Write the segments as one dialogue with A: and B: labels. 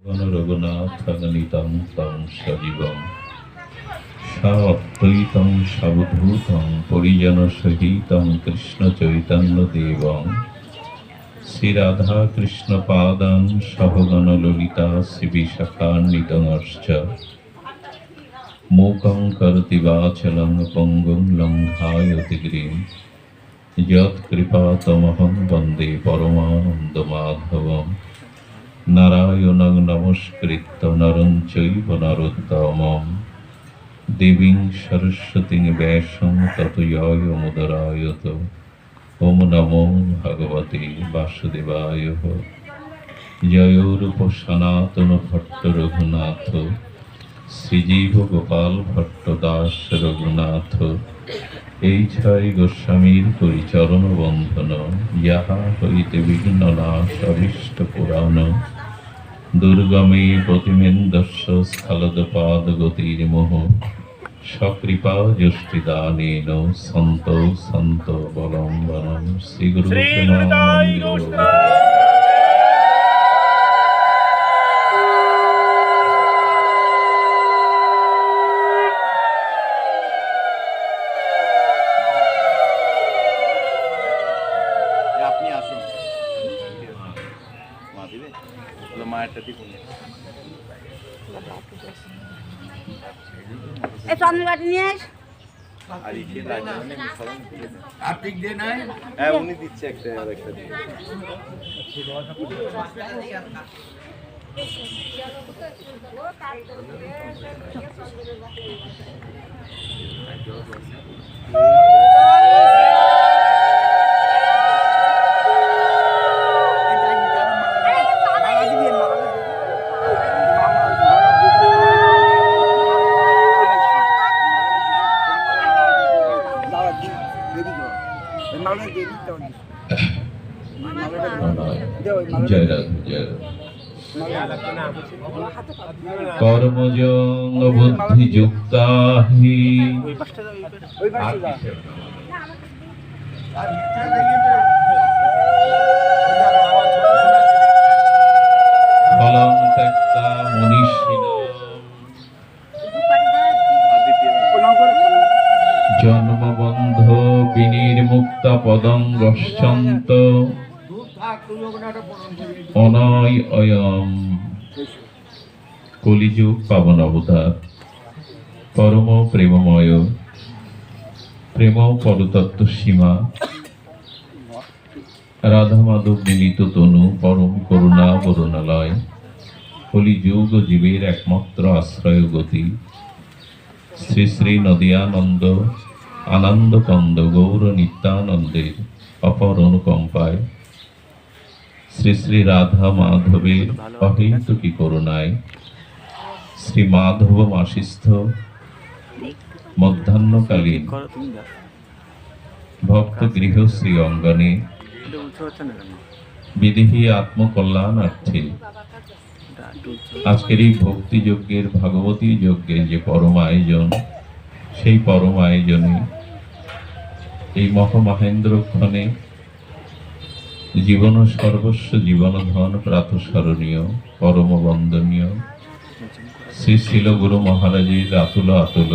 A: রঘুনাথগণিতং তং সজীবং সাদ্বৈতং সাবধূতং পরিজন সহিতং কৃষ্ণ চৈতন্য দেবং শ্রী রাধা কৃষ্ণ পাদাং সহগণ ললিতা শ্রী বিশাখান্বিতংশ্চ মূকং করোতি বাচলং পঙ্গুং লঙ্ঘায়তে গিরিম যৎকৃপাতমহং বন্দে পরমানন্দমাধবম নারায়ণং নমস্কৃত্য নরং চৈব নরোত্তমং দেবীং সরস্বতীং ব্যাসং ততো মুদরায়ত। ওম নমো ভগবতে বাসুদেবায়। জয়রূপ সনাতন ভট্ট রঘুনাথ শ্রীজীব গোপাল ভট্ট দাস রঘুনাথ। এই ছয় গোস্বামীর পরিচরণ বন্ধন, যাহা হইতে বিঘ্ন নাশ অভীষ্ট পুরাণ। দুর্গমে প্রতিমেন্দস্য স্খলদপাদ গতির্মোহ সকৃপা যষ্টিদানেন সন্ত সন্ত বলম্বনম। শ্রী গুরু
B: উনি দিচ্ছে একটা
A: কর্মযোগ বুদ্ধিযুক্তা হি ফলং ত্যক্তা মনীষিণাঃ জন্মবন্ধ বিনির্মুক্তা পদং গচ্ছন্ত অনয় অয়ম। কলিযুগ পাবন অবতার পরম প্রেমময়, প্রেম পরতত্ত্ব সীমা, রাধা মাধব মিলিত তনু, পরম করুণা বরুণালয়। কলিযুগ জীবের একমাত্র আশ্রয় গতি। শ্রী শ্রী নদিয়ানন্দ আনন্দ কন্দ গৌর নিত্যানন্দের অপর অনুকম্পায়, শ্রী শ্রী রাধা মাধবের অহেতুকী করুণায়, শ্রী মাধব মাসিস্থ মধ্যাহ্নকালীন ভক্ত গৃহ শ্রী অঙ্গনে বিদেহী আত্মকল্যাণার্থে আজকের এই ভক্তি যজ্ঞের, ভাগবতী যজ্ঞের যে পরম আয়োজন, সেই পরম আয়োজনে এই মহামহেন্দ্রক্ষণে জীবন সর্বস্ব জীবনধন প্রাতঃস্মরণীয় পরম বন্দনীয় শ্রী শিল গুরু মহারাজের আতুল আতুল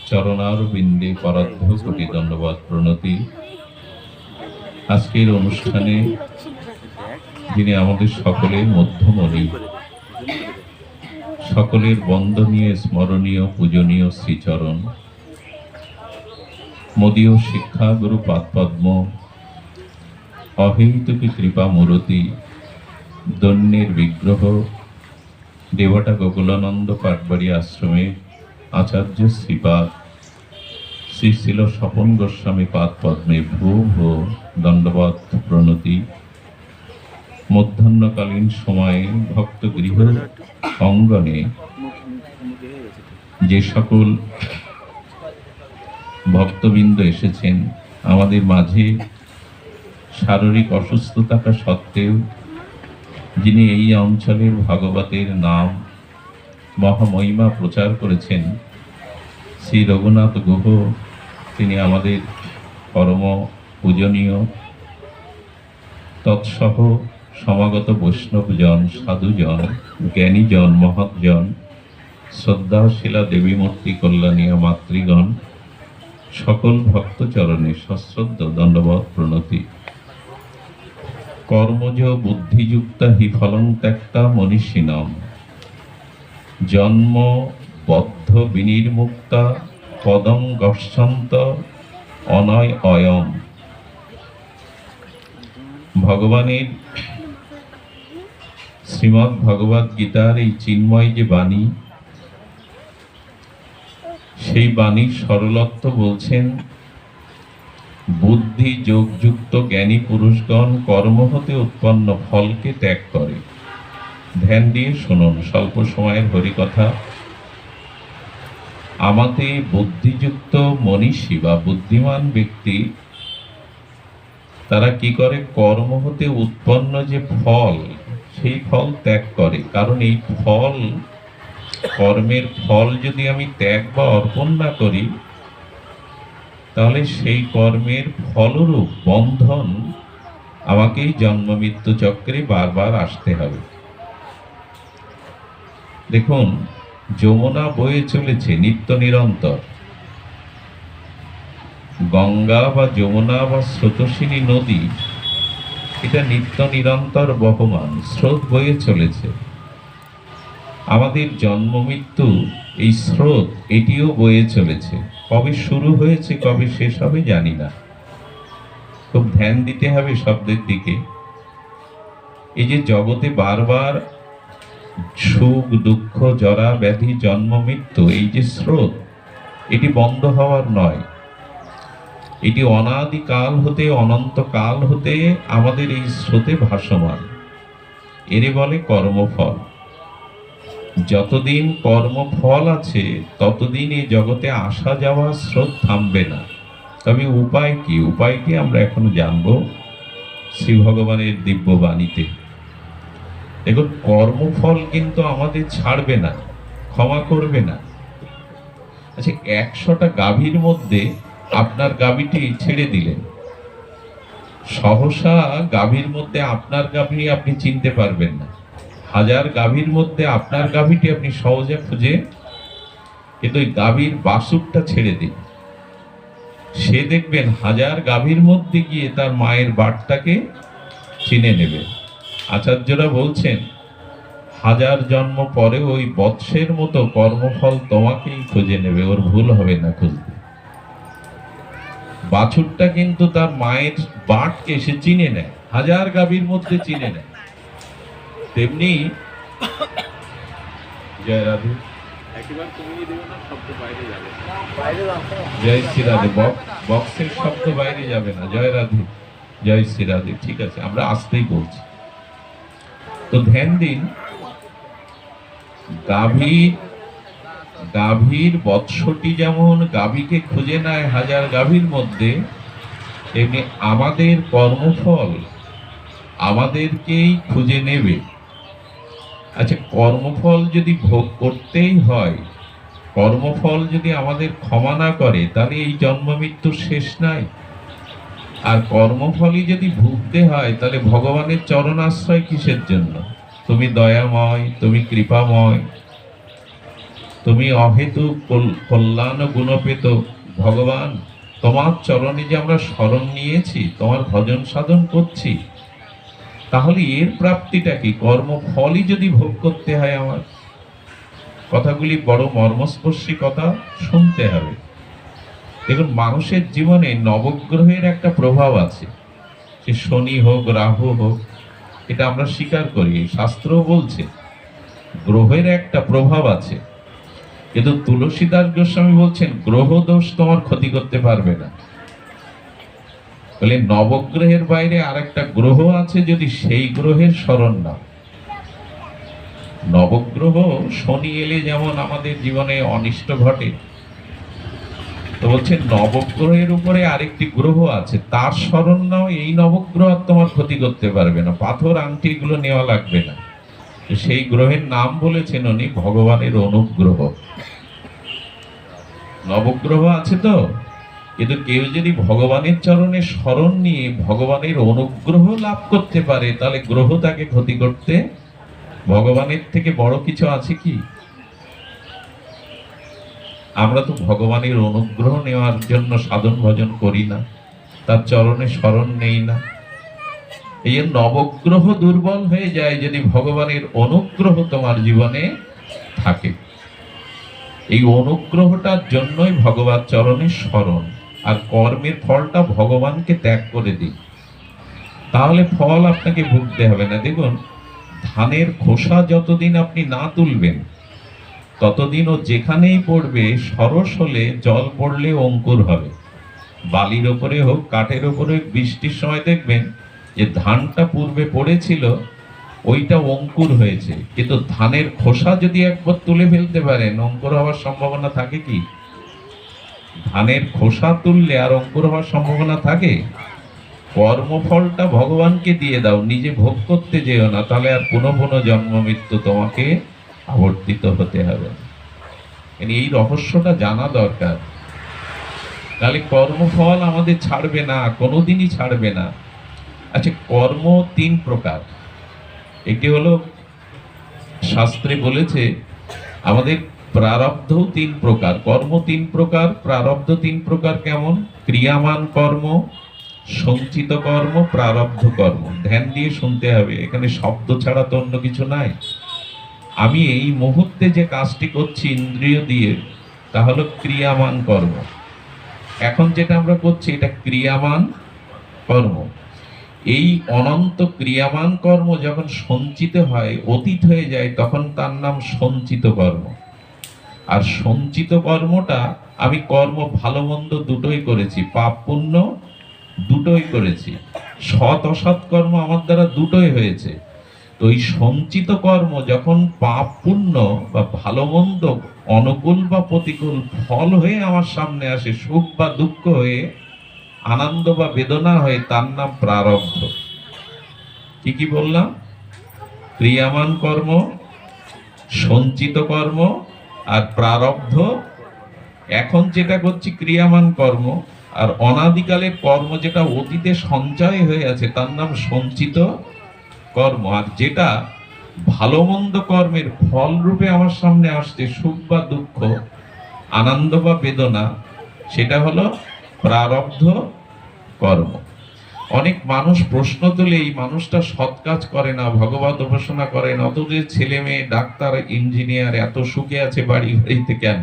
A: চরণারবিন্দে পরার্ধ কোটি দণ্ডবাদ প্রণতি। আজকের অনুষ্ঠানে যিনি আমাদের সকলের মধ্যমণি, সকলের বন্দনীয় স্মরণীয় পূজনীয় শ্রীচরণ, মোদীয় শিক্ষা গুরু পাদপদ্ম, অহেতুকী কৃপা মূরতি, দন্যের বিগ্রহ, দেবতা গোকুলানন্দ পাটবাড়ি আশ্রমে আচার্য শ্রীপাদ শ্রী শিল স্বপন গোস্বামী পাদ পদ্মে ভূ ভূ দণ্ডবাদ প্রণতি। মধ্যাহ্নকালীন সময়ে ভক্ত গৃহ অঙ্গনে যে সকল ভক্তবৃন্দ এসেছেন আমাদের মাঝে, শারীরিক অসুস্থ থাকা সত্ত্বেও যিনি এই অঞ্চলের ভাগবতের নাম মহামহিমা প্রচার করেছেন, শ্রী রঘুনাথ গুহ, তিনি আমাদের পরম পূজনীয়। তৎসহ সমাগত বৈষ্ণবজন, সাধুজন, জ্ঞানীজন, মহৎজন, শ্রদ্ধাশীলা দেবীমূর্তি কল্যাণীয় মাতৃগণ, সকল ভক্তচরণে সশ্রদ্ধ দণ্ডবৎ প্রণতি। কর্মজ বুদ্ধিযুক্তা হি ফলং ত্যক্তা মনীষিণম, জন্ম বদ্ধ বিনির্মুক্তা পদং গচ্ছন্ত অনয় অয়ম। ভগবানের শ্রীমদ্ ভগবদ গীতার এই চিন্ময় যে বাণী, সেই বাণীর সরলত্ব বলছেন, বুদ্ধি যোগযুক্ত জ্ঞানী পুরুষগণ কর্ম হতে উৎপন্ন ফলকে ত্যাগ করে। ধ্যান দিয়ে শুনুন স্বল্প সময়ের হরিকথা। আমাদের বুদ্ধিযুক্ত মনীষী বা বুদ্ধিমান ব্যক্তি তারা কি করে? কর্ম হতে উৎপন্ন যে ফল, সেই ফল ত্যাগ করে। কারণ এই ফল, কর্মের ফল যদি আমি ত্যাগ বা অর্পণ না করি, তাহলে সেই কর্মের ফলরূপ বন্ধন আমাকেই জন্ম মৃত্যু চক্রে বারবার আসতে হবে। দেখুন, যমুনা বয়ে চলেছে নিত্য নিরন্তর। গঙ্গা বা যমুনা বা স্রোতস্বিনী নদী, এটা নিত্য নিরন্তর বহমান, স্রোত বয়ে চলেছে। আমাদের জন্ম মৃত্যু, এই স্রোত, এটিও বয়ে চলেছে। কবে শুরু হয়েছে, কবে শেষ হবে জানি না। খুব ধ্যান দিতে হবে শব্দের দিকে। এই যে জগতে বারবার সুখ দুঃখ জরা ব্যাধি জন্ম মৃত্যু, এই যে স্রোত, এটি বন্ধ হওয়ার নয়। এটি অনাদিকাল হতে অনন্তকাল হতে আমাদের এই স্রোতে ভাসমান। এরে বলে কর্মফল। যতদিন কর্মফল আছে ততদিন এই জগতে আসা যাওয়া স্রোত থামবে না। তবে উপায় কি? উপায়টি আমরা এখন জানব শ্রী ভগবানের দিব্য বাণীতে। দেখুন, কর্মফল কিন্তু আমাদের ছাড়বে না, ক্ষমা করবে না। আচ্ছা, 100টা গাভীর মধ্যে আপনার গাভীটি ছেড়ে দিলেন, সহসা গাভীর মধ্যে আপনার গাভী আপনি চিনতে পারবেন না। 1000 গাভীর মধ্যে আপনার গাভীটি আপনি সহজে খুঁজে, কিন্তু ওই গাভীর বাছুরটা ছেড়ে দিন, সে দেখবেন 1000 গাভীর মধ্যে গিয়ে তার মায়ের বাটটাকে চিনে নেবে। আচার্যরা বলছেন, 1000 জন্ম পরে ওই বৎসের মতো কর্মফল তোমাকেই খুঁজে নেবে, ওর ভুল হবে না খুঁজতে। বাছুরটা কিন্তু তার মায়ের বাটকে সে চিনে নেয়, 1000 গাভীর মধ্যে চিনে নেয়। তেমনি জয় রাধে, জয় শ্রী রাধে। বক্সের শব্দ বাইরে যাবে না। জয় রাধে, জয় শ্রী রাধে। ঠিক আছে, আমরা আসতেই বলছি। তো ধ্যান দিন, গাভীর বৎসটি যেমন গাভীকে খুঁজে নেয় 1000 গাভীর মধ্যে, তেমনি আমাদের কর্মফল আমাদেরকেই খুঁজে নেবে। আচ্ছা, কর্মফল যদি ভোগ করতেই হয়, কর্মফল যদি আমাদের ক্ষমা না করে, তাহলে এই জন্ম মৃত্যু শেষ নাই। আর কর্মফলই যদি ভুগতে হয়, তাহলে ভগবানের চরণ আশ্রয় কিসের জন্য? তুমি দয়াময়, তুমি কৃপাময়, তুমি অহেতুক কল্যাণ গুণপেত ভগবান, তোমার চরণে যে আমরা শরণ নিয়েছি, তোমার ভজন সাধন করছি, তাহলে এর প্রাপ্তিটা কি? কর্মফলই যদি ভোগ করতে হয় আমার। কথাগুলি বড় মর্মস্পর্শী কথা, শুনতে হবে। দেখুন, মানুষের জীবনে নবগ্রহের একটা প্রভাব আছে। সে শনি হোক, রাহু হোক, এটা আমরা স্বীকার করি, শাস্ত্রও বলছে গ্রহের একটা প্রভাব আছে। কিন্তু তুলসীদাস গোস্বামী বলছেন, গ্রহ দোষ তোমার ক্ষতি করতে পারবে না। বলে নবগ্রহের বাইরে আরেকটা গ্রহ আছে, যদি সেই গ্রহের শরণ নাও। নবগ্রহ, শনি এলে যেমন আমাদের জীবনে অনিষ্ট ঘটে, তো বলছে নবগ্রহের উপরে আরেকটি গ্রহ আছে, তার শরণ নাও, এই নবগ্রহ তোমার ক্ষতি করতে পারবে না। পাথর আংটি এগুলো নেওয়া লাগবে না। সেই গ্রহের নাম বলেছেন উনি ভগবানের অনুগ্রহ। নবগ্রহ আছে তো, কিন্তু কেউ যদি ভগবানের চরণে স্মরণ নিয়ে ভগবানের অনুগ্রহ লাভ করতে পারে, তাহলে গ্রহ তাকে ক্ষতি করতে ভগবানের থেকে বড় কিছু আছে কি? আমরা তো ভগবানের অনুগ্রহ নেওয়ার জন্য সাধন ভজন করি না, তার চরণে স্মরণ নেই না। এই নবগ্রহ দুর্বল হয়ে যায় যদি ভগবানের অনুগ্রহ তোমার জীবনে থাকে। এই অনুগ্রহটার জন্যই ভগবান চরণে স্মরণ, আর কর্মের ফলটা ভগবানকে ত্যাগ করে দিই, তাহলে ফল আপনাকে ভুগতে হবে না। দেখুন, ধানের খোসা যতদিন আপনি না তুলবেন ততদিন ও যেখানেই পড়বে সরস হলে জল পড়লে অঙ্কুর হবে। বালির ওপরে হোক, কাঠের ওপরে, বৃষ্টির সময় দেখবেন যে ধানটা পূর্বে পড়েছিল ওইটা অঙ্কুর হয়েছে, কিন্তু ধানের খোসা যদি একবার তুলে ফেলতে পারেন অঙ্কুর হওয়ার সম্ভাবনা থাকে কি? ধানের খোসা তুললে আর অঙ্কুর হওয়ার সম্ভাবনা থাকে? কর্মফলটা ভগবানকে দিয়ে দাও, নিজে ভোগ করতে যেও না, তাহলে আর পুনঃ পুনঃ জন্ম মৃত্যু তোমাকে আবর্তিত হতে হবে। এই রহস্যটা জানা দরকার। তাহলে কর্মফল আমাদের ছাড়বে না, কোনোদিনই ছাড়বে না। আচ্ছা, কর্ম তিন প্রকার। একটি হলো, শাস্ত্রে বলেছে আমাদের প্রারব্ধও তিন প্রকার, কর্ম তিন প্রকার, প্রারব্ধ তিন প্রকার। কেমন? ক্রিয়ামান কর্ম, সঞ্চিত কর্ম, প্রারব্ধ কর্ম। ধ্যান দিয়ে শুনতে হবে, এখানে শব্দ ছাড়া তো অন্য কিছু নাই। আমি এই মুহূর্তে যে কাজটি করছি ইন্দ্রিয় দিয়ে, তা হলো ক্রিয়ামান কর্ম। এখন যেটা আমরা করছি এটা ক্রিয়ামান কর্ম। এই অনন্ত ক্রিয়ামান কর্ম যখন সঞ্চিত হয়, অতীত হয়ে যায়, তখন তার নাম সঞ্চিত কর্ম। আর সঞ্চিত কর্মটা, আমি কর্ম ভালো মন্দ দুটোই করেছি, পাপ পুণ্য দুটোই করেছি, সৎ অসৎ কর্ম আমার দ্বারা দুটোই হয়েছে। তো এই সঞ্চিত কর্ম যখন পাপ পুণ্য বা ভালো মন্দ, অনুকূল বা প্রতিকূল ফল হয়ে আমার সামনে আসে, সুখ বা দুঃখ হয়ে, আনন্দ বা বেদনা হয়ে, তার নাম প্রারব্ধ। কি কি বললাম? ক্রিয়ামান কর্ম, সঞ্চিত কর্ম আর প্রারব্ধ। এখন যেটা করছি ক্রিয়ামান কর্ম, আর অনাদিকালের কর্ম যেটা অতীতে সঞ্চয় হয়ে আছে তার নাম সঞ্চিত কর্ম। আর যেটা ভালো মন্দ কর্মের ফল রূপে আমার সামনে আসছে, সুখ বা দুঃখ, আনন্দ বা বেদনা, সেটা হলো প্রারব্ধ কর্ম। অনেক মানুষ প্রশ্ন তোলে, এই মানুষটা সৎ কাজ করে না, ভগবত উপাসনা করে না, অথচ ছেলে মেয়ে ডাক্তার ইঞ্জিনিয়ার এত সুখে আছে বাড়ি বাড়িতে কেন?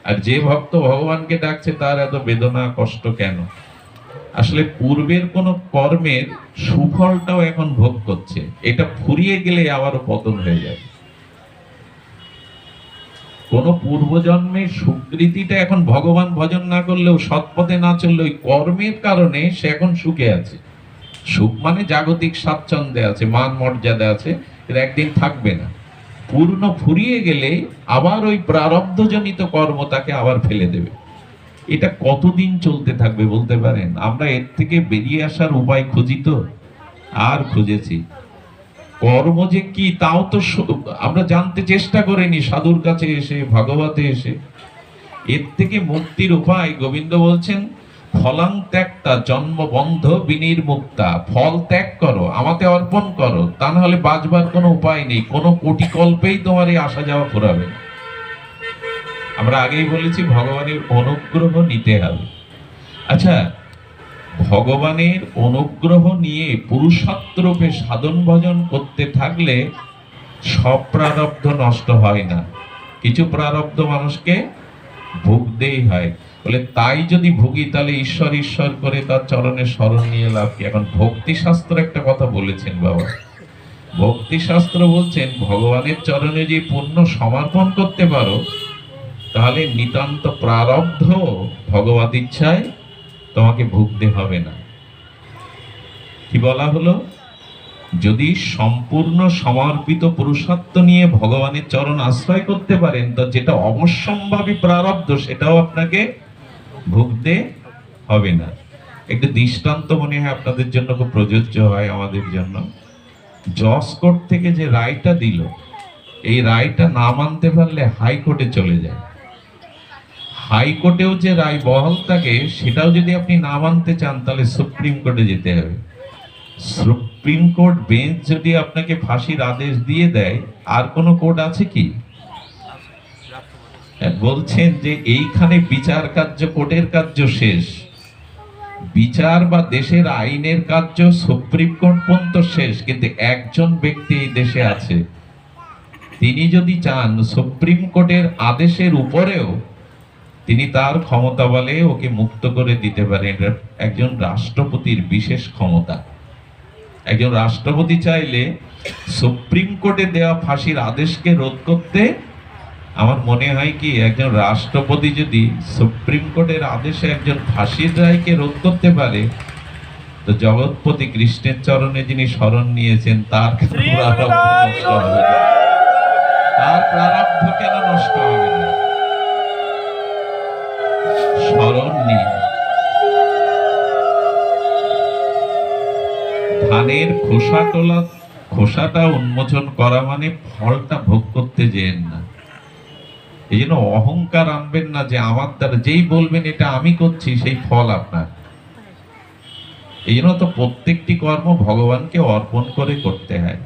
A: আর যে ভক্ত ভগবানকে ডাকছে তার এত বেদনা কষ্ট কেন? আসলে পূর্বের কোন কর্মের সুফলটাও এখন ভোগ করছে, এটা ফুরিয়ে গেলে আবারও পতন হয়ে যাবে। কোন পূর্বজন্মের সুকৃতিটা এখন ভগবান ভজন না করলেও, সৎপথে না চললে, ওই কর্মের কারণে সে এখন সুখে আছে। সুখ মানে জাগতিক স্বাচ্ছন্দ্যে আছে, মান মর্যাদা আছে, এটা একদিন থাকবে না। পূর্ণ ফুরিয়ে গেলে আবার ওই প্রারব্ধজনিত কর্ম তাকে আবার ফেলে দেবে। এটা কতদিন চলতে থাকবে বলতে পারেন? আমরা এর থেকে বেরিয়ে আসার উপায় খুঁজি তো, আর খুঁজেছি। কর্ম যে কি তাও তো আমরা জানতে চেষ্টা করিনি সাধুর কাছে এসে, ভাগবতে এসে। এর থেকে মুক্তির উপায় গোবিন্দ বলছেন, ফলাং ত্যাগতা জন্ম বন্ধ বিনির্মুক্তা। ফল ত্যাগ করো, আমাকে অর্পণ করো, তা না হলে বাঁচবার কোনো উপায় নেই, কোনো কোটি কল্পেই তোমার এই আসা যাওয়া ফুরাবে। আমরা আগেই বলেছি ভগবানের অনুগ্রহ নিতে হবে। আচ্ছা, ভগবানের অনুগ্রহ নিয়ে পুরুষার্থ রূপে সাধন ভজন করতে থাকলে সব প্রারব্ধ নষ্ট হয় না, কিছু প্রারব্ধ মানুষকে ভুগতেই হয়। বলে তাই যদি ভুগি তাহলে ঈশ্বর ঈশ্বর করে তার চরণে স্মরণ নিয়ে লাভ কি? এখন ভক্তি শাস্ত্র একটা কথা বলেছেন বাবা, ভক্তি শাস্ত্র বলছেন ভগবানের চরণে যে পূর্ণ সমর্পণ করতে পারো, তাহলে নিতান্ত প্রারব্ধ ভগবত ইচ্ছায় তোমাকে ভুগতে হবে না। কি বলা হলো? যদি সম্পূর্ণ সমর্পিত পুরুষার্থ নিয়ে ভগবানের চরণ আশ্রয় করতে পারেন, তো যেটা অবশ্যম্ভাবী প্রারব্ধ সেটাও আপনাকে ভুগতে হবে না। একটা দৃষ্টান্ত মনে হয় আপনাদের জন্য খুব প্রযোজ্য হয়, আমাদের জন্য। জজ কোর্ট থেকে যে রায়টা দিল, এই রায়টা না মানতে পারলে হাইকোর্টে চলে যায়। হাইকোর্টেও যে রায় বহাল থাকে সেটাও যদি আপনি না মানতে চান তাহলে সুপ্রিম কোর্টে যেতে হবে। সুপ্রিম কোর্ট বেঞ্চ যদি আপনাকে ফাঁসির আদেশ দিয়ে দেয়, আর কোনো কোর্ট আছে কি? বলছেন যে এইখানে বিচার কার্য, কোর্টের কার্য শেষ, বিচার বা দেশের আইনের কার্য সুপ্রিম কোর্ট পর্যন্ত শেষ, কিন্তু একজন ব্যক্তি এই দেশে আছে, তিনি যদি চান সুপ্রিম কোর্টের আদেশের উপরেও তিনি তার ক্ষমতা বলে ওকে মুক্ত করে দিতে পারেন। এটা একজন রাষ্ট্রপতির বিশেষ ক্ষমতা। একজন রাষ্ট্রপতি চাইলে সুপ্রিম কোর্টে দেওয়া ফাঁসির আদেশকে রোধ করতে, আমার মনে হয় কি একজন রাষ্ট্রপতি যদি সুপ্রিম কোর্টের আদেশে একজন ফাঁসির রায়কে রোধ করতে পারে, তো জগৎপতি কৃষ্ণের চরণে যিনি শরণ নিয়েছেন তার কেন প্রারব্ধ নষ্ট হবে না? তার প্রারব্ধ কেন নষ্ট হবে না? শরণ নিন। ধানের খোসাটা উন্মোচন করা মানে ফলটা ভোগ করতে যেন না। এই জন্য অহংকার আনবেন না যে আমার দ্বারা, যেই বলবেন এটা আমি করছি সেই ফল আপনার। এই জন্য তো প্রত্যেকটি কর্ম ভগবানকে অর্পণ করে করতে হয়।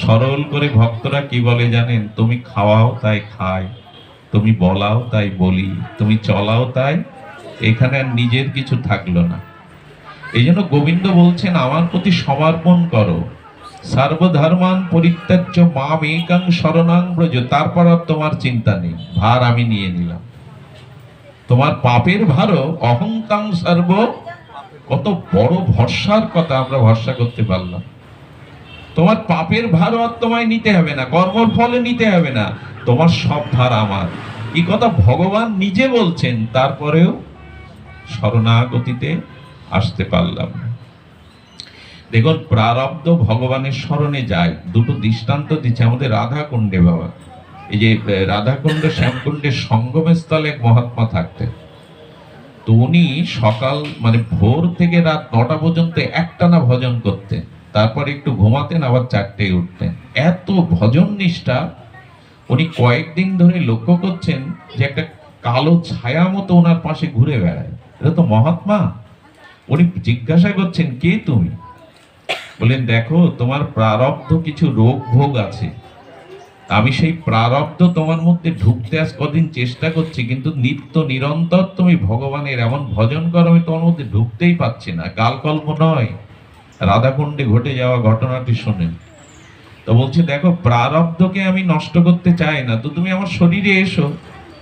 A: সরল করে ভক্তরা কি বলে জানেন? তুমি খাওয়াও তাই খাই, তুমি বলাও তাই বলি, তুমি চলাও তাই, এখানে আর নিজের কিছু থাকলো না। এই জন্য গোবিন্দ বলছেন আমার প্রতি সমর্পণ করো, সর্বধর্মান পরিত্যাজ্য মাম একাং শরণাং ব্রজ। তারপর আর তোমার চিন্তা নেই, ভার আমি নিয়ে নিলাম। তোমার পাপের ভারও অহংকাং সর্ব। কত বড় ভরসার কথা, আমরা ভরসা করতে পারলাম। তোমার পাপের ভারও আর তোমায় নিতে হবে না, কর্মর ফলে নিতে হবে না, তোমার সব ভার আমার। এই কথা ভগবান নিজে বলছেন, তারপরেও শরণাগতিতে আসতে পারলাম না। দেখুন, প্রারব্ধ ভগবানের স্মরণে যায়। দুটো দৃষ্টান্ত দিচ্ছে আমাদের রাধাকুণ্ডে বাবা। এই যে রাধাকুণ্ড শ্যামকুণ্ডের সঙ্গমের স্থলে এক মহাত্মা থাকতেন। তো উনি সকাল মানে ভোর থেকে রাত 9টা পর্যন্ত একটানা ভজন করতেন, তারপর একটু ঘুমাতেন, আবার 4টায় উঠতেন। এত ভজন নিষ্ঠা। উনি কয়েকদিন ধরে লক্ষ্য করছেন যে একটা কালো ছায়া মতো ওনার পাশে ঘুরে বেড়ায়। এটা তো মহাত্মা। উনি জিজ্ঞাসা করছেন, কে তুমি? বলেন, দেখো তোমার প্রারব্ধ কিছু রোগ ভোগ আছে, আমি সেই প্রারব্ধ তোমার মধ্যে ঢুকতে আজ কদিন চেষ্টা করছি, কিন্তু নিত্য নিরন্তর তুমি ভগবানের এমন ভজন করো, আমি তোমার মধ্যে ঢুকতেই পাচ্ছি না। কালকল্প নয়, রাধাকুণ্ডে ঘটে যাওয়া ঘটনাটি শোনেন। তো বলছে, দেখো প্রারব্ধকে আমি নষ্ট করতে চাই না, তো তুমি আমার শরীরে এসো,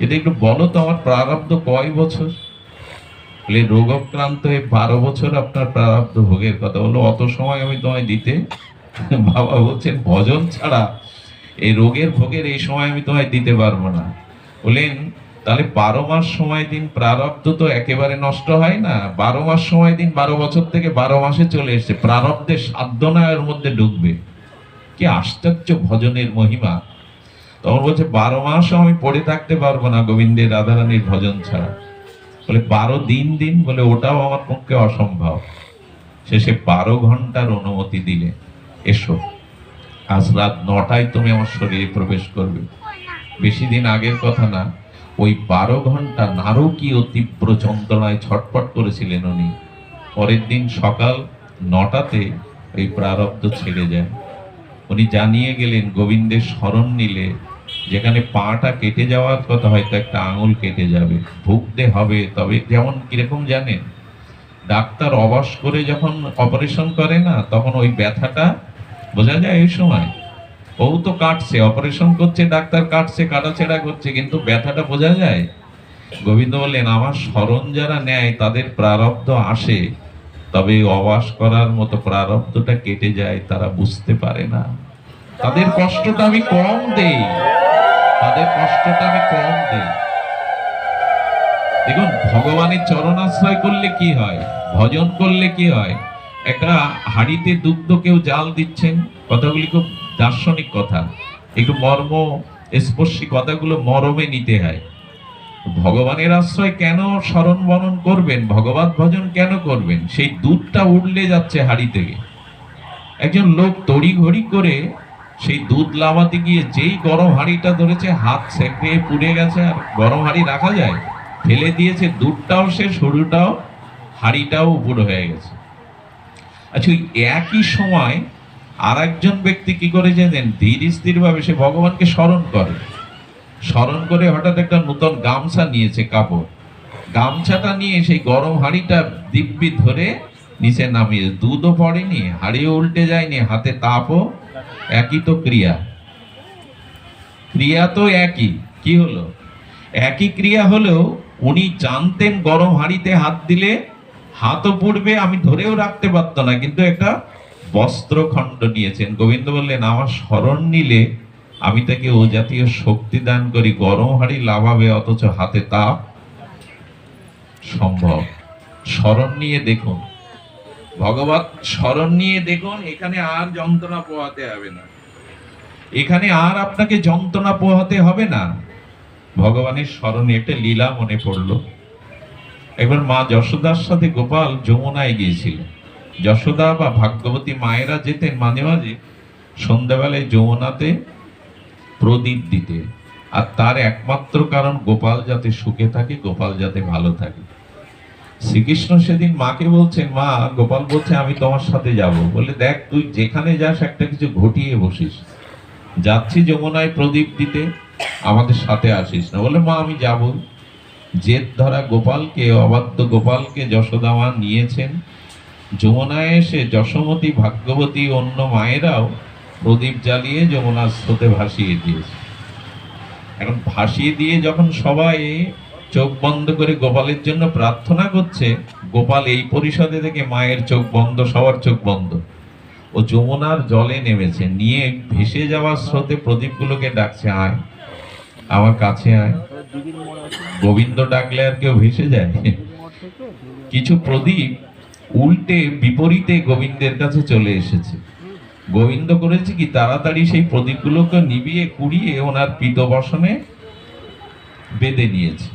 A: এটা একটু বলো তো আমার প্রারব্ধ কয় বছর? বলে, রোগাক্রান্ত হয়ে 12 বছর আপনার প্রারব্ধ ভোগের কথা। বলো, অত সময় আমি তোমায় দিতে? বাবা বলছেন, ভজন ছাড়া এই রোগের ভোগের এই সময় আমি তোমায় দিতে পারবো না। বলেন, তাহলে 12 মাস সময় দিন, প্রারব্ধ তো একেবারে নষ্ট হয় না। 12 মাস সময় দিন, 12 বছর থেকে 12 মাসে চলে এসছে, প্রারব্ধের সাধ্য না এর মধ্যে ঢুকবে। কি আশ্চর্য ভজনের মহিমা! তখন বলছে, 12 মাসও আমি পড়ে থাকতে পারবো না গোবিন্দের রাধারানীর ভজন ছাড়া। বলে, 12 দিন দিন। বলে, ওটাও আমার পক্ষে অসম্ভব। শেষে 12 ঘন্টার অনুমতি দিলে, এসো আজ রাত 9টায় তুমি আমার শরীরে প্রবেশ করবে। বেশি দিন আগের কথা না, ওই 12 ঘন্টা নারকীয় তীব্র যন্ত্রণায় ছটফট করেছিলেন উনি। পরের দিন সকাল 9টাতে ওই প্রারব্ধ ছেড়ে যায়। উনি জানিয়ে গেলেন, গোবিন্দের শরণ নিলে যেখানে পাটা কেটে যাওয়ার কথা, হয়তো একটা আঙুল কেটে যাবে, ভুগতে হবে। তবে যেমন কিরকম জানেন, ডাক্তার অবশ করে যখন অপারেশন করে না, তখন ওই ব্যথাটা বোঝা যায়। এই সময় ও তো কাটছে, অপারেশন করছে ডাক্তার, কাটছে, কাটাছেড়া করছে, কিন্তু ব্যথাটা বোঝা যায়। গোবিন্দ বললেন, আমার শরণ যারা নেয় তাদের প্রারব্ধ আসে, তবে অবাস করার মতো প্রারব্ধটা কেটে যায়, তারা বুঝতে পারে না। তাদের কষ্টটা আমি কম দেই, তাদের কষ্টটা আমি কম দেই। দেখুন, ভগবানের চরণাশ্রয় করলে কি হয়, ভজন করলে কি হয়। একটা হাঁড়িতে দুগ্ধ কেউ জাল দিচ্ছেন, কথাগুলি খুব দার্শনিক কথা, একটু মর্ম স্পর্শী কথাগুলো মরমে নিতে হয়। ভগবানের আশ্রয় কেন স্মরণ বরণ করবেন, ভগবত ভজন কেন করবেন? সেই দুধটা উড়লে যাচ্ছে হাঁড়ি থেকে। একজন লোক তড়িঘড়ি করে সেই দুধ লামাতে গিয়ে যেই গরম হাঁড়িটা ধরেছে, হাত সেঁকড়ে পুড়ে গেছে। আর গরম হাঁড়ি রাখা যায়? ফেলে দিয়েছে, দুধটাও শেষ, সরুটাও, হাঁড়িটাও উপর হয়ে গেছে। আচ্ছা, ওই একই সময় আর একজন ব্যক্তি কি করে জানেন? ধীর স্থির ভাবে সে ভগবানকে স্মরণ করে, স্মরণ করে হঠাৎ একটা নতুন গামছা নিয়েছে, কাপড়। গামছাটা নিয়ে সেই গরম হাঁড়িটা দিব্যি ধরে নিচে নামিয়ে, দুধও পড়েনি, হাঁড়িও উল্টে যায়নি, হাতে তাপও। একই তো ক্রিয়া, ক্রিয়া তো একই। কি হলো? একই ক্রিয়া হলেও উনি জানতেন গরম হাঁড়িতে হাত দিলে হাতও পুড়বে, আমি ধরেও রাখতে পারতো না, কিন্তু একটা বস্ত্রখণ্ড নিয়েছেন। গোবিন্দ বললেন, আমার স্মরণ নিলে আমি তাকে ও জাতীয় শক্তি দান করি, গরম হাঁড়ি লাভাবে অথচ হাতে তাপ সম্ভব। স্মরণ নিয়ে দেখুন, ভগবত স্মরণ নিয়ে দেখুন, এখানে আর যন্ত্রণা পোহাতে হবে না, এখানে আর আপনাকে যন্ত্রণা পোহাতে হবে না। ভগবানের স্মরণে একটা লীলা মনে পড়লো। একবার মা যশোদার সাথে গোপাল যমুনায় গিয়েছিল। যশোদা বা ভাগ্যবতী মায়েরা যেতেন মাঝে মাঝে সন্ধ্যাবেলায় যমুনাতে প্রদীপ দিতে। আর তার একমাত্র কারণ গোপাল যাতে সুখে থাকে, গোপাল যাতে ভালো থাকে। শ্রীকৃষ্ণ সেদিন মাকে বলছেন, মা, গোপাল বলছে আমি তোমার সাথে যাব। বলে, দেখ, তুই যেখানে যাস একটা কিছু ঘটিয়ে বসিস। যাচ্ছি যমুনায় প্রদীপ দিতে, আমাদের সাথে আসিস না। বলে, মা, আমি যাব। জেদ ধরা গোপালকে, অবাধ্য গোপালকে যশোদা মা নিয়েছেন। যমুনায় এসে যশোমতী, ভাগ্যবতী, অন্য মায়েরাও প্রদীপ জ্বালিয়ে যমুনার স্রোতে ভাসিয়ে দিয়েছে। এখন ভাসিয়ে দিয়ে যখন সবাই চোখ বন্ধ করে গোপালের জন্য প্রার্থনা করছে, গোপাল এই পরিষদে থেকে মায়ের চোখ বন্ধ, সবার চোখ বন্ধ। ও যমুনার জলে নেমেছে, নিয়ে ভেসে যাওয়া স্রোতে প্রদীপগুলোকে ডাকছে, আয় আমার কাছে আয়। গোবিন্দ ডাকলে আর কেউ ভেসে যায়? কিছু প্রদীপ উল্টে বিপরীতে গোবিন্দের কাছে চলে এসেছে। গোবিন্দ করেছে কি, তাড়াতাড়ি সেই প্রদীপগুলোকে নিভিয়ে কুড়িয়ে ওনার পীতবসনে বেঁধে নিয়েছে।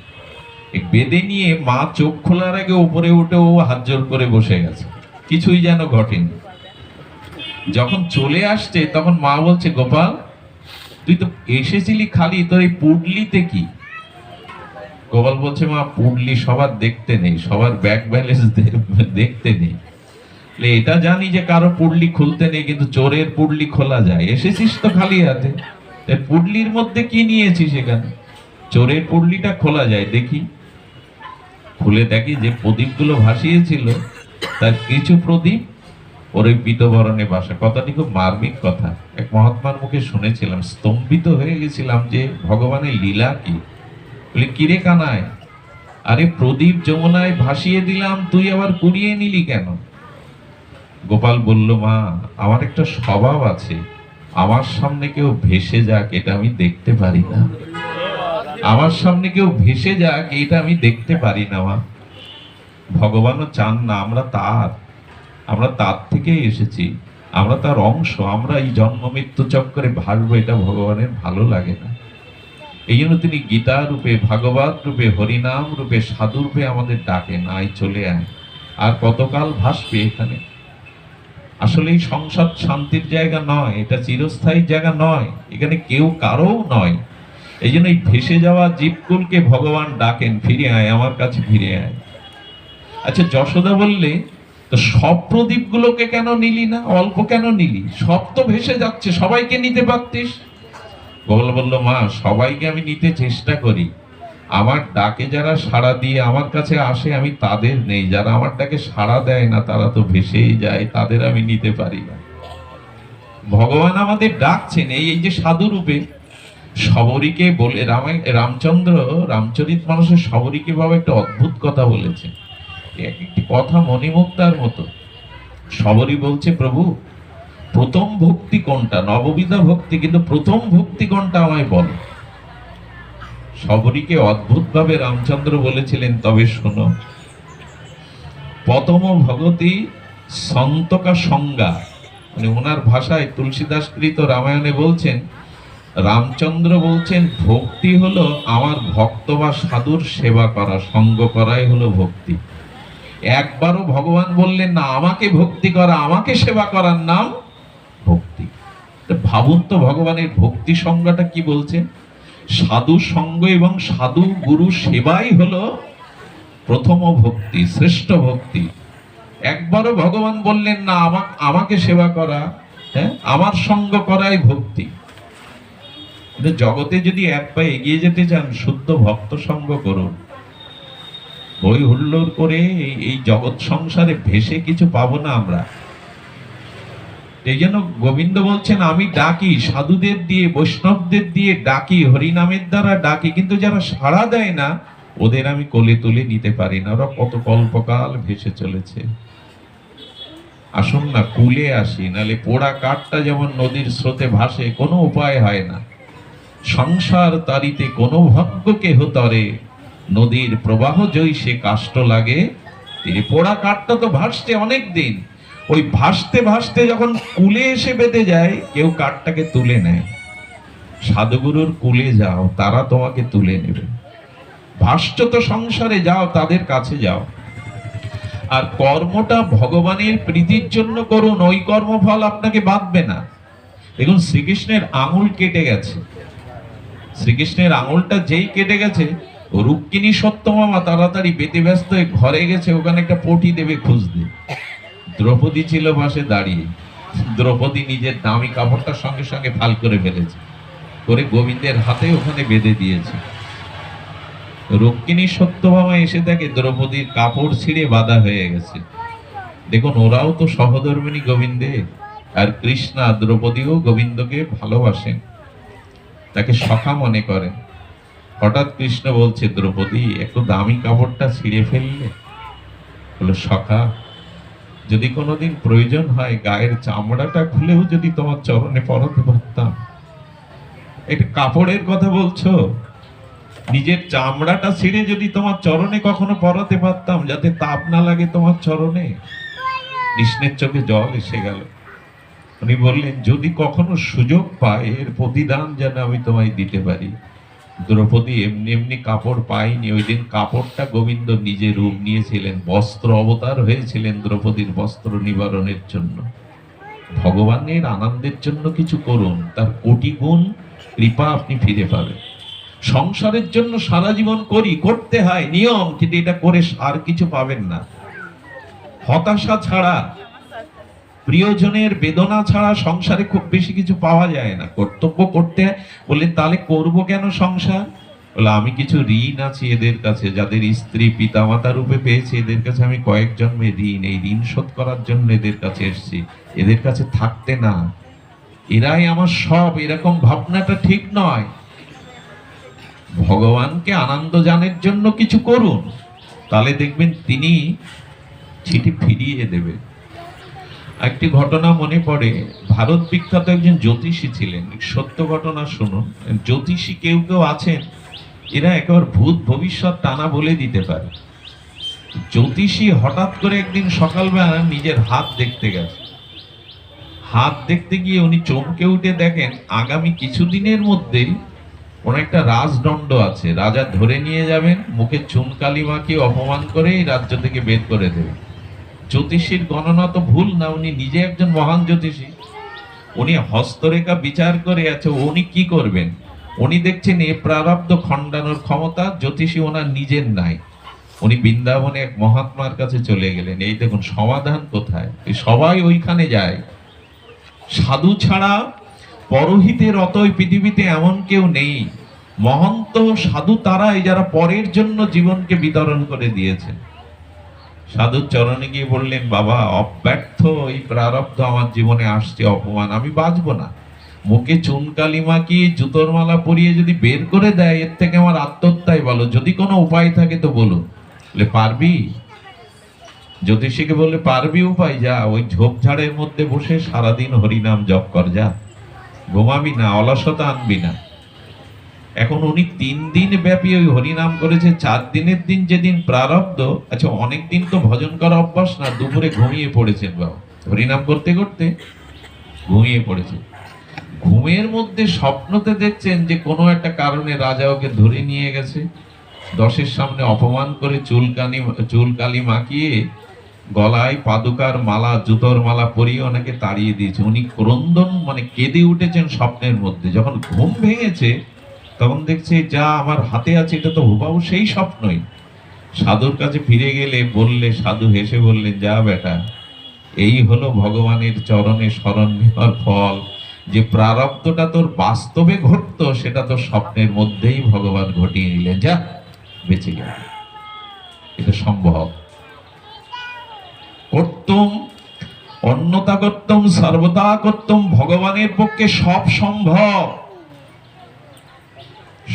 A: বেঁধে নিয়ে মা চোখ খোলার আগে উপরে উঠে ও হাত জোর করে বসে গেছে, কিছুই যেন ঘটেনি। যখন চলে আসছে তখন মা বলছে, গোপাল, তুই তো এসেছিলি খালি, তোর এই পুডলিতে কি? গোপাল বলছে, মা, পুডলি সবার দেখতে নেই, সবার ব্যাংক ব্যালেন্স দেখতে নেই। এটা জানি যে কারো পুডলি খুলতে নেই, কিন্তু চোরের পুডলি খোলা যায়। এসেছিস তো খালি হাতে, পুডলির মধ্যে কি নিয়েছিস এখানে? চোরের পুডলিটা খোলা যায়, দেখি। খুলে দেখি যে প্রদীপগুলো ভাসিয়েছিল তার কিছু প্রদীপ ওর ওই পীতবরণে বাসা। কথাটি খুব মার্মিক কথা, এক মহাত্মার মুখে শুনেছিলাম, স্তম্ভিত হয়ে গেছিলাম যে ভগবানের লীলা কি। বলে, কিরে কানায়, আরে প্রদীপ যমুনায় ভাসিয়ে দিলাম, তুই আবার কুড়িয়ে নিলি কেন? গোপাল বলল, মা, আমার একটা স্বভাব আছে, আমার সামনে কেউ ভেসে যাক এটা আমি দেখতে পারি না। আমার সামনে কেউ ভেসে যাক এটা আমি দেখতে পারি না, মা। ভগবানও চান না আমরা তার থেকেই এসেছি, আমরা তার অংশ। আমরা এই জন্ম মৃত্যু চক্করে ভাসবো, এটা ভগবানের ভালো লাগে না। এই জন্য তিনি গীতা রূপে, ভাগবত রূপে, হরিনাম রূপে, সাধু রূপে আমাদের ডাকেন, আয় চলে আয়। আর কতকাল ভাসবে এখানে? আসলে এই সংসার শান্তির জায়গা নয়, এটা চিরস্থায়ী জায়গা নয়, এখানে কেউ কারো নয়। এই জন্য এই ভেসে যাওয়া জীবকুলকে ভগবান ডাকেন, ফিরে আয়, আমার কাছে ফিরে আয়। আচ্ছা, যশোদা বললে, তো সব প্রদীপগুলোকে কেন নিলি না? অল্প কেন নিলি? সব তো ভেসে যাচ্ছে, সবাইকে নিতে পারতিস। গোপাল বলল, মা, সবাইকে আমি নিতে চেষ্টা করি, আমার ডাকে যারা সাড়া দিয়ে আমার কাছে আসে আমি তাদের নেই, যারা আমার ডাকে সাড়া দেয় না তারা তো ভেসেই যায়, তাদের আমি নিতে পারি না। ভগবান আমাদের ডাকছেন এই যে সাধু রূপে। শবরীকে বলে রামচন্দ্র রামচরিত মানুষের শবরীকে বাবা একটা অদ্ভুত কথা বলেছেন, একটি কথা মণিমুক্তার মতো। শবরী বলছে, প্রভু, প্রথম ভক্তি কোনটা? নববিধা ভক্তি, কিন্তু প্রথম ভক্তি কোনটা আমায় বলো। শবরীকে অদ্ভুত ভাবে রামচন্দ্র বলেছিলেন, তবে শোনো। প্রথম ভগতি সন্তকা সংজ্ঞা, মানে ওনার ভাষায় তুলসীদাসকৃত রামায়ণে বলছেন, রামচন্দ্র বলছেন, ভক্তি হলো আমার ভক্ত বা সাধুর সেবা করা, সঙ্গ করাই হলো ভক্তি। একবারও ভগবান বললেন না আমাকে ভক্তি করা, আমাকে সেবা করার নাম ভক্তি। তো ভাবুন তো ভগবানের ভক্তি সংজ্ঞাটা কি বলছেন। সাধু সঙ্গ এবং সাধু গুরু সেবাই হলো প্রথম ভক্তি, শ্রেষ্ঠ ভক্তি। একবারও ভগবান বললেন না আমাকে সেবা করা, হ্যাঁ, আমার সঙ্গ করাই ভক্তি। কিন্তু জগতে যদি এক পা এগিয়ে যেতে চান, শুদ্ধ ভক্ত সঙ্গ করুন। হই হুল্লোড় করে এই জগৎ সংসারে ভেসে কিছু পাবো না আমরা। এই জন্য গোবিন্দ বলছেন, আমি ডাকি সাধুদের দিয়ে, বৈষ্ণবদের দিয়ে ডাকি, হরিনামের দ্বারা ডাকি, কিন্তু যারা সাড়া দেয় না ওদের আমি কোলে তুলে নিতে পারি না। ওরা কত কল্পকাল ভেসে চলেছে। আসুন না কুলে আসি, নালে পোড়া কাঠটা যেমন নদীর স্রোতে ভাসে, কোনো উপায় হয় না। সংসার তারিতে কোনো ভাগ্য কেহ তরে, নদীর প্রবাহ জয়ী সে কাষ্ট লাগে। তিনি পোড়া কাঠটা তো ভাসছে অনেক দিন, ওই ভাসতে ভাসতে যখন কুলে এসে বেঁধে যায়, কেউ কাঠটাকে তুলে নেয়। সাধুগুরুর কুলে যাও, তারা তোমাকে তুলে নেবে। ভাসছ তো সংসারে, যাও তাদের কাছে যাও। আর কর্মটা ভগবানের প্রীতির জন্য করুন, ওই কর্মফল আপনাকে বাঁধবে না। দেখুন শ্রীকৃষ্ণের আঙুল কেটে গেছে, শ্রীকৃষ্ণের আঙুলটা যেই কেটে গেছে, রুক্মিণী সত্যভামা তাড়াতাড়ি বেঁধে ব্যস্ত হয়ে ঘরে গেছে, ওখানে একটা পটি দেবে খুঁজতে। দ্রৌপদী ছিল পাশে দাঁড়িয়ে। দ্রৌপদী নিজের দামি কাপড়টার সঙ্গে সঙ্গে ফাল করে ফেলেছে, করে গোবিন্দের হাতে ওখানে বেঁধে দিয়েছে। রুক্মিণী সত্যভামা এসে দেখে দ্রৌপদীর কাপড় ছিঁড়ে বাঁধা হয়ে গেছে। দেখুন ওরাও তো সহধর্মিণী গোবিন্দে, আর কৃষ্ণা দ্রৌপদীও গোবিন্দকে ভালোবাসেন, তাকে সখা মনে করেন। হঠাৎ কৃষ্ণ বলছে, দ্রৌপদী একটু দামি কাপড়টা ছিঁড়ে ফেললে। বলে, সখা যদি কোনোদিন প্রয়োজন হয় গায়ের চামড়াটা খুলেও যদি তোমার চরণে পরাতে পারতাম। একটা কাপড়ের কথা বলছো, নিজের চামড়াটা ছিঁড়ে যদি তোমার চরণে কখনো পরাতে পারতাম, যাতে তাপ না লাগে তোমার চরণে। কৃষ্ণের চোখে জল এসে গেল। উনি বললেন, যদি কখনো সুযোগ পায় এর প্রতিদান যেন আমি তোমায় দিতে পারি। দ্রৌপদী এমনি এমনি কাপড় পায়নি, ওই দিন কাপড়টা গোবিন্দ নিজে রূপ নিয়েছিলেন, বস্ত্র অবতার হয়েছিলেন দ্রৌপদীর বস্ত্র নিবারণের জন্য। ভগবানের আনন্দের জন্য কিছু করুন, তার কোটি গুণ কৃপা আপনি ফিরে পাবেন। সংসারের জন্য সারা জীবন করতে হয় নিয়ম, কিন্তু এটা করে আর কিছু পাবেন না। হতাশা ছাড়া, প্রিয়জনের বেদনা ছাড়া সংসারে খুব বেশি কিছু পাওয়া যায় না। কর্তব্য করতে বললেন, তাহলে করব কেন সংসার? বলে, আমি কিছু ঋণ আছে এদের কাছে, যাদের স্ত্রী পিতামাতা রূপে পেয়েছে, এদের কাছে আমি কয়েক জন্মে ঋণ, এই ঋণ শোধ করার জন্য এদের কাছে এসেছি। এদের কাছে থাকতে না, এরাই আমার সব, এরকম ভাবনাটা ঠিক নয়। ভগবানকে আনন্দ জানের জন্য কিছু করুন, তাহলে দেখবেন তিনি চিঠি ফিরিয়ে দেবে। একটি ঘটনা মনে পড়ে, ভারত বিখ্যাত একজন জ্যোতিষী ছিলেন, সত্য ঘটনা শুনুন। জ্যোতিষী কেউ কেউ আছেন, এরা একেবারে ভূত ভবিষ্যৎ টানা বলে দিতে পারে। জ্যোতিষী হঠাৎ করে একদিন সকালবেলা নিজের হাত দেখতে গেছে। হাত দেখতে গিয়ে উনি চমকে উঠে দেখেন, আগামী কিছুদিনের মধ্যেই কোন একটা রাজদণ্ড আছে, রাজা ধরে নিয়ে যাবেন, মুখে চুনকালি মাখিয়ে অপমান করে এই রাজ্য থেকে বের করে দেবে। জ্যোতিষীর গণনা তো ভুল না, উনি নিজে একজন মহান জ্যোতিষী। উনি হস্তরেখা বিচার করে আছে, উনি কি করবেন? উনি দেখছেন এ প্রারব্ধ খণ্ডানোর ক্ষমতা জ্যোতিষী ওনার নিজের নাই। উনি বৃন্দাবনে এক মহাত্মার কাছে চলে গেলেন। এই দেখুন সমাধান কোথায়, সবাই ওইখানে যায়। সাধু ছাড়া পরহিতের অতই পৃথিবীতে এমন কেউ নেই। মহন্ত সাধু তারাই যারা পরের জন্য জীবনকে বিতরণ করে দিয়েছেন। সাধুর চরণে গিয়ে বললেন, বাবা অব্যর্থ এই প্রারব্ধ আমার জীবনে আসছে, অপমান, আমি বাঁচবো না। মুখে চুনকালি মাখিয়ে জুতোর মালা পরিয়ে যদি বের করে দেয়, এর থেকে আমার আত্মহত্যাই বলো, যদি কোনো উপায় থাকে তো বলুন। বলে, পারবি? জ্যোতিষীকে বললে, পারবি উপায়? যা ওই ঝোপঝাড়ের মধ্যে বসে সারাদিন হরিনাম জপ কর, যা, ঘুমাবি না, অলসতা আনবি না। এখন উনি 3 দিন ব্যাপী ওই হরিনাম করেছে। 4 দিনের দিন যেদিন প্রারব্ধ, আচ্ছা অনেক দিন তো ভজন করা অভ্যাস না, দুপুরে ঘুমিয়ে পড়েছেন বাবা, হরিনাম করতে করতে ঘুমিয়ে পড়েছে। ঘুমের মধ্যে স্বপ্নতে দেখছেন যে কোনো একটা কারণে রাজা ওকে ধরে নিয়ে গেছে, 10-এর সামনে অপমান করে চুলকালি মাখিয়ে গলায় পাদুকার মালা, জুতোর মালা পরিয়ে ওনাকে তাড়িয়ে দিয়েছে। উনি ক্রন্দন মানে কেঁদে উঠেছেন স্বপ্নের মধ্যে। যখন ঘুম ভেঙেছে তখন দেখছে যা আমার হাতে আছে এটা তো হুবাহু সেই স্বপ্নই। সাধুর কাছে ফিরে গেলে বললে, সাধু হেসে বললেন, যা বেটা, এই হলো ভগবানের চরণে শরণ নেওয়ার ফল। যে প্রারব্ধটা তোর বাস্তবে ঘটতো সেটা তোর স্বপ্নের মধ্যেই ভগবান ঘটিয়ে নিলেন, যা বেঁচে গেল। এটা সম্ভব। কর্তুম অন্যতা কর্তুম সর্বদা কর্তুম, ভগবানের পক্ষে সব সম্ভব,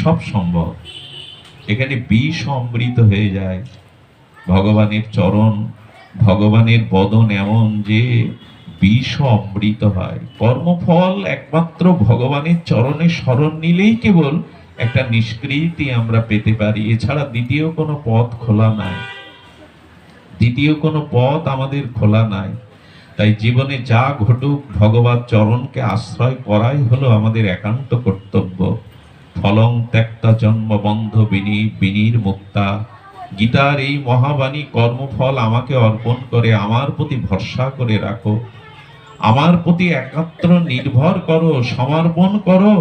A: সব সম্ভব। এখানে বিষ অমৃত হয়ে যায়। ভগবানের চরণ, ভগবানের বদন এমন যে বিষ অমৃত হয়। কর্মফল একমাত্র ভগবানের চরণে শরণ নিলেই কেবল একটা নিষ্কৃতি আমরা পেতে পারি। এছাড়া দ্বিতীয় কোনো পথ খোলা নাই, দ্বিতীয় কোনো পথ আমাদের খোলা নাই। তাই জীবনে যা ঘটুক ভগবত চরণকে আশ্রয় করাই হলো আমাদের একান্ত কর্তব্য। ফলং ত্যক্তা জন্ম বন্ধ বিনির মুক্তা। গীতার এই মহাবাণী, কর্মফল আমাকে অর্পণ করে আমার প্রতি ভরসা করে রাখো, আমার প্রতি একাত্র নির্ভর করো, সমর্পণ করো।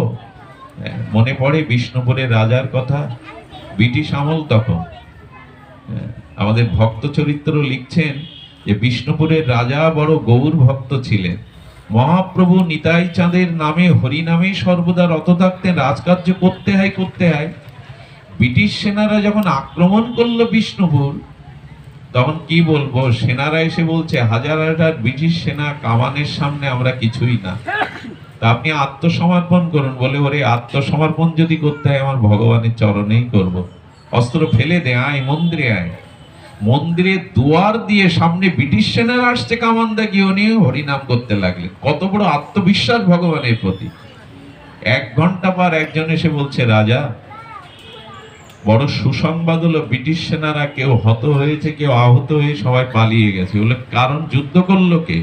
A: মনে পড়ে বিষ্ণুপুরের রাজার কথা, ব্রিটিশ আমল তখন। আমাদের ভক্ত চরিত্র লিখছেন যে বিষ্ণুপুরের রাজা বড় গৌর ভক্ত ছিলেন। মহাপ্রভু নিতাই চাঁদের নামে, হরি নামে সর্বদা রত থাকতেন, রাজকার্য করতে হয়। ব্রিটিশ সেনারা যখন আক্রমণ করলো বিষ্ণুপুর, তখন কি বলবো, সেনারা এসে বলছে হাজার হাজার ব্রিটিশ সেনা কামানের সামনে আমরা কিছুই না, তা আপনি আত্মসমর্পণ করুন। বলে, ওরে আত্মসমর্পণ যদি করতে হয় আমার ভগবানের চরণেই করব। অস্ত্র ফেলে দে, আয় মন্দিরে আয়। মন্দিরের দুয়ার দিয়ে সামনে ব্রিটিশ সেনারা আসছে, কামান দাগিয়ে উনি হরিনাম করতে লাগলেন। কত বড় আত্মবিশ্বাস ভগবানের প্রতি। 1 ঘন্টা পর একজন এসে বলছে, রাজা বড় সুসংবাদ হলো, ব্রিটিশ সেনারা কেউ হত হয়েছে, কেউ আহত হয়ে সবাই পালিয়ে গেছে। বলে, কারণ যুদ্ধ করলো কে?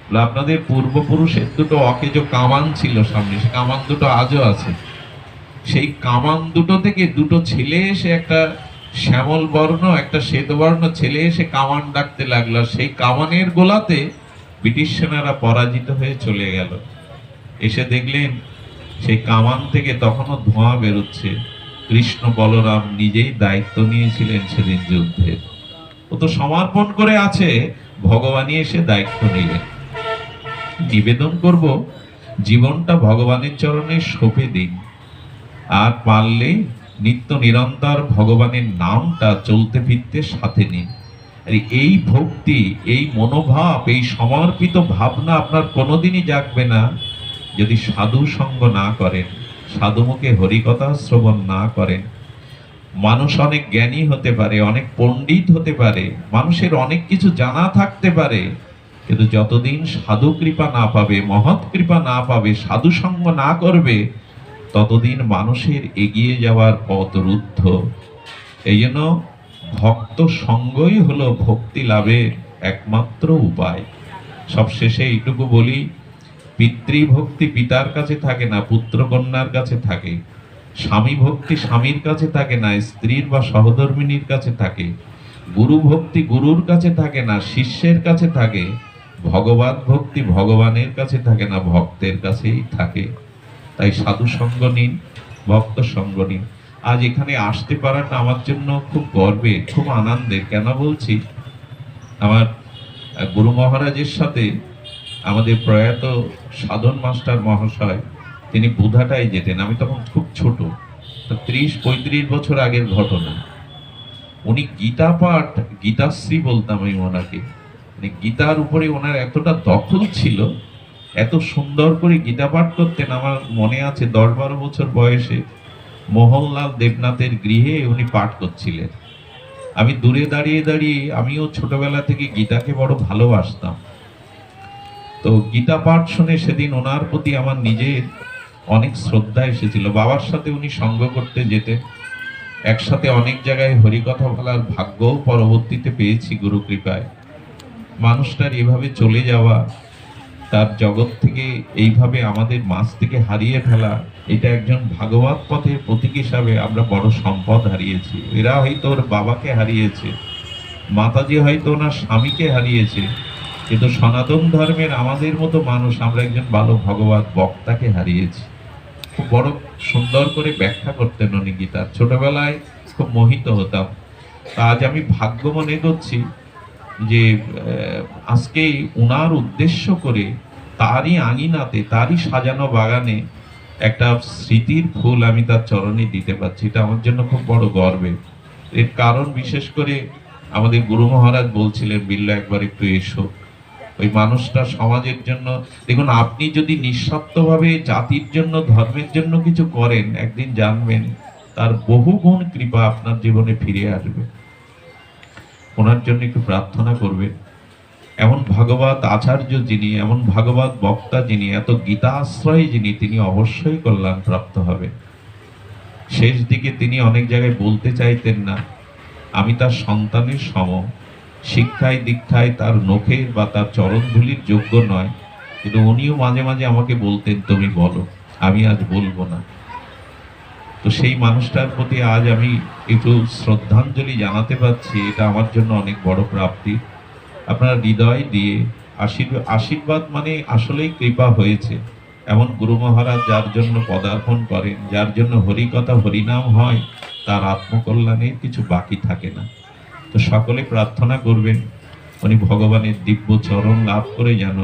A: বলে, আপনাদের পূর্বপুরুষের দুটো অকেজো কামান ছিল সামনে, সে কামান দুটো আজও আছে। সেই কামান দুটো থেকে দুটো ছেলে এসে, একটা শ্যামল বর্ণ একটা শ্বেত বর্ণ ছেলে এসে কামান ডাকতে লাগলো। সেই কামানের গোলাতে ব্রিটিশ সেনারা পরাজিত হয়ে চলে গেল। এসে দেখলেন সেই কামান থেকে তখনও ধোঁয়া বেরোচ্ছে। কৃষ্ণ বলরাম নিজেই দায়িত্ব নিয়েছিলেন সেদিন যুদ্ধের। ও তো সমর্পণ করে আছে, ভগবানই এসে দায়িত্ব নিলেন। নিবেদন করব, জীবনটা ভগবানের চরণে সঁপে দিন, আর পারলে নিত্য নিরন্তর ভগবানের নামটা চলতে ফিরতে সাথে নিন। আর এই ভক্তি, এই মনোভাব, এই সমর্পিত ভাবনা আপনার কোনোদিনই জাগবে না যদি সাধু সঙ্গ না করেন, সাধুমুখে হরিকথা শ্রবণ না করেন। মানুষ অনেক জ্ঞানী হতে পারে, অনেক পণ্ডিত হতে পারে, মানুষের অনেক কিছু জানা থাকতে পারে, কিন্তু যতদিন সাধু কৃপা না পাবে, মহৎ কৃপা না পাবে, সাধু সঙ্গ না করবে, ততদিন মানুষের এগিয়ে যাওয়ার পথ রুদ্ধ। এই জন্য ভক্ত সঙ্গই হলো ভক্তি লাভের একমাত্র উপায়। সবশেষে এইটুকু বলি, পিতৃভক্তি পিতার কাছে থাকে না, পুত্র কন্যার কাছে থাকে। স্বামী ভক্তি স্বামীর কাছে থাকে না, স্ত্রীর বা সহধর্মিনীর কাছে থাকে। গুরু ভক্তি গুরুর কাছে থাকে না, শিষ্যের কাছে থাকে। ভগবত ভক্তি ভগবানের কাছে থাকে না, ভক্তের কাছেই থাকে। তাই সাধু সঙ্গ নিন, ভক্ত সঙ্গ নিন। আজ এখানে আসতে পারাটা আমার জন্য খুব গর্বের, খুব আনন্দের। কেন বলছি, আমার গুরু মহারাজের সাথে আমাদের প্রয়াত সাধন মাস্টার মহাশয়, তিনি বুধাটাই যেতেন। আমি তখন খুব ছোট, 30-35 বছর আগের ঘটনা। উনি গীতা পাঠ, গীতাশ্রী বলতাম আমি ওনাকে, মানে গীতার উপরে ওনার এতটা দখল ছিল, এত সুন্দর করে গীতা পাঠ করতেন। আমার মনে আছে 10-12 বছর বয়সে মোহনলাল দেবনাথের গৃহে উনি পাঠ করছিলেন। আমি দূরে দাঁড়িয়ে দাঁড়িয়ে, আমিও ছোটবেলা থেকে গীতাকে বড় ভালোবাসতাম। তো গীতা পাঠ শুনে সেদিন ওনার প্রতি আমার নিজের অনেক শ্রদ্ধা এসেছিল। বাবার সাথে উনি সঙ্গ করতে যেতেন, একসাথে অনেক জায়গায় হরিকথা বলার ভাগ্যও পরবর্তীতে পেয়েছি গুরু কৃপায়। মানুষটার এভাবে চলে যাওয়া, তার জগৎ থেকে এইভাবে আমাদের মাঝ থেকে হারিয়ে ফেলা, এটা একজন ভাগবত পথের প্রতীক হিসাবে আমরা বড় সম্পদ হারিয়েছি। এরা হয়তো ওর বাবাকে হারিয়েছে, মাতাজি হয়তো ওনার স্বামীকে হারিয়েছে, কিন্তু সনাতন ধর্মের আমাদের মতো মানুষ আমরা একজন ভালো ভগবত বক্তাকে হারিয়েছি। খুব বড় সুন্দর করে ব্যাখ্যা করতেন উনি গীতার। ছোটবেলায় খুব মোহিত হতাম। তা আজ আমি ভাগ্য মনে করছি যে আজকে উনার উদ্দেশ্য করে তারই আঙিনাতে, তারই সাজানো বাগানে একটা স্মৃতির ফুল আমি তার চরণে দিতে পারছি। এটা আমার জন্য খুব বড় গর্বের। এর কারণ বিশেষ করে আমাদের গুরু মহারাজ বলছিলেন, বিল্লা একবার একটু এসো। ওই মানুষটা সমাজের জন্য, দেখুন আপনি যদি নিঃস্বার্থভাবে জাতির জন্য, ধর্মের জন্য কিছু করেন, একদিন জানবেন তার বহুগুণ কৃপা আপনার জীবনে ফিরে আসবে। ওনার জন্য একটু প্রার্থনা করবে। এমন ভাগবত আচার্য যিনি, এমন ভাগবত বক্তা যিনি, এত গীতা আশ্রয় যিনি, তিনি অবশ্যই কল্যাণ প্রাপ্ত হবে। শেষ দিকে তিনি অনেক জায়গায় বলতে চাইতেন না আমি তার সন্তানের সম, শিক্ষায় দীক্ষায় তার নখের বা তার চরণধুলির যোগ্য নয়, কিন্তু উনিও মাঝে মাঝে আমাকে বলতেন তুমি বলো, আমি আজ বলবো না। তো সেই মানুষটার প্রতি আজ আমি একটু শ্রদ্ধাঞ্জলি জানাতে পারছি, এটা আমার জন্য অনেক বড় প্রাপ্তি। আপনার হৃদয় দিয়ে আশীর্বাদ মানে আসলেই কৃপা হয়েছে। এমন গুরু মহারাজ যার জন্য পদার্পণ করেন, যার জন্য হরিকথা হরিনাম হয়, তার আত্মকল্যাণের কিছু বাকি থাকে না। তো সকলে প্রার্থনা করবেন উনি ভগবানের দিব্য চরণ লাভ করে যেন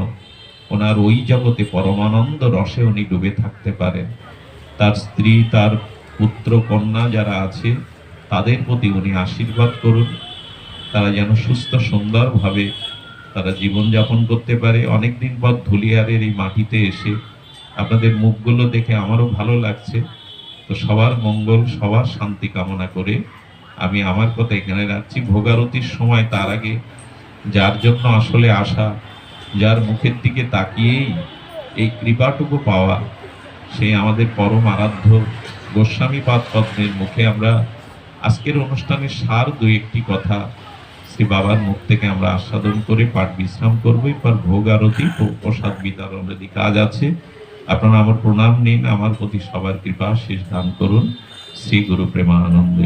A: ওনার ওই জগতে পরমানন্দ রসে উনি ডুবে থাকতে পারেন। তার স্ত্রী, তার পুত্র কন্যা যারা আছে, তাদের প্রতি উনি আশীর্বাদ করুন, তারা যেন সুস্থ সুন্দরভাবে তারা জীবনযাপন করতে পারে। অনেকদিন পর ধুলিয়ারের এই মাটিতে এসে আপনাদের মুখগুলো দেখে আমারও ভালো লাগছে। তো সবার মঙ্গল, সবার শান্তি কামনা করে আমি আমার কথা এখানে রাখছি। ভোগারতির সময় তার আগে যার জন্য আসলে আসা, যার মুখের দিকে তাকিয়েই এই কৃপাটুকু পাওয়া, সেই আমাদের পরম আরাধ্য গোস্বামী পাদ পদ্মের মুখে আমরা আজকের অনুষ্ঠানের সার দুই একটি কথা শ্রী বাবার মুখ থেকে আমরা আস্বাদন করে পাঠ বিশ্রাম করবো। এরপর ভোগ আরতি ও প্রসাদ বিতরণের কাজ আছে। আপনারা আমার প্রণাম নিন, আমার প্রতি সবার কৃপা শেষ দান করুন। শ্রী গুরু প্রেমানন্দে।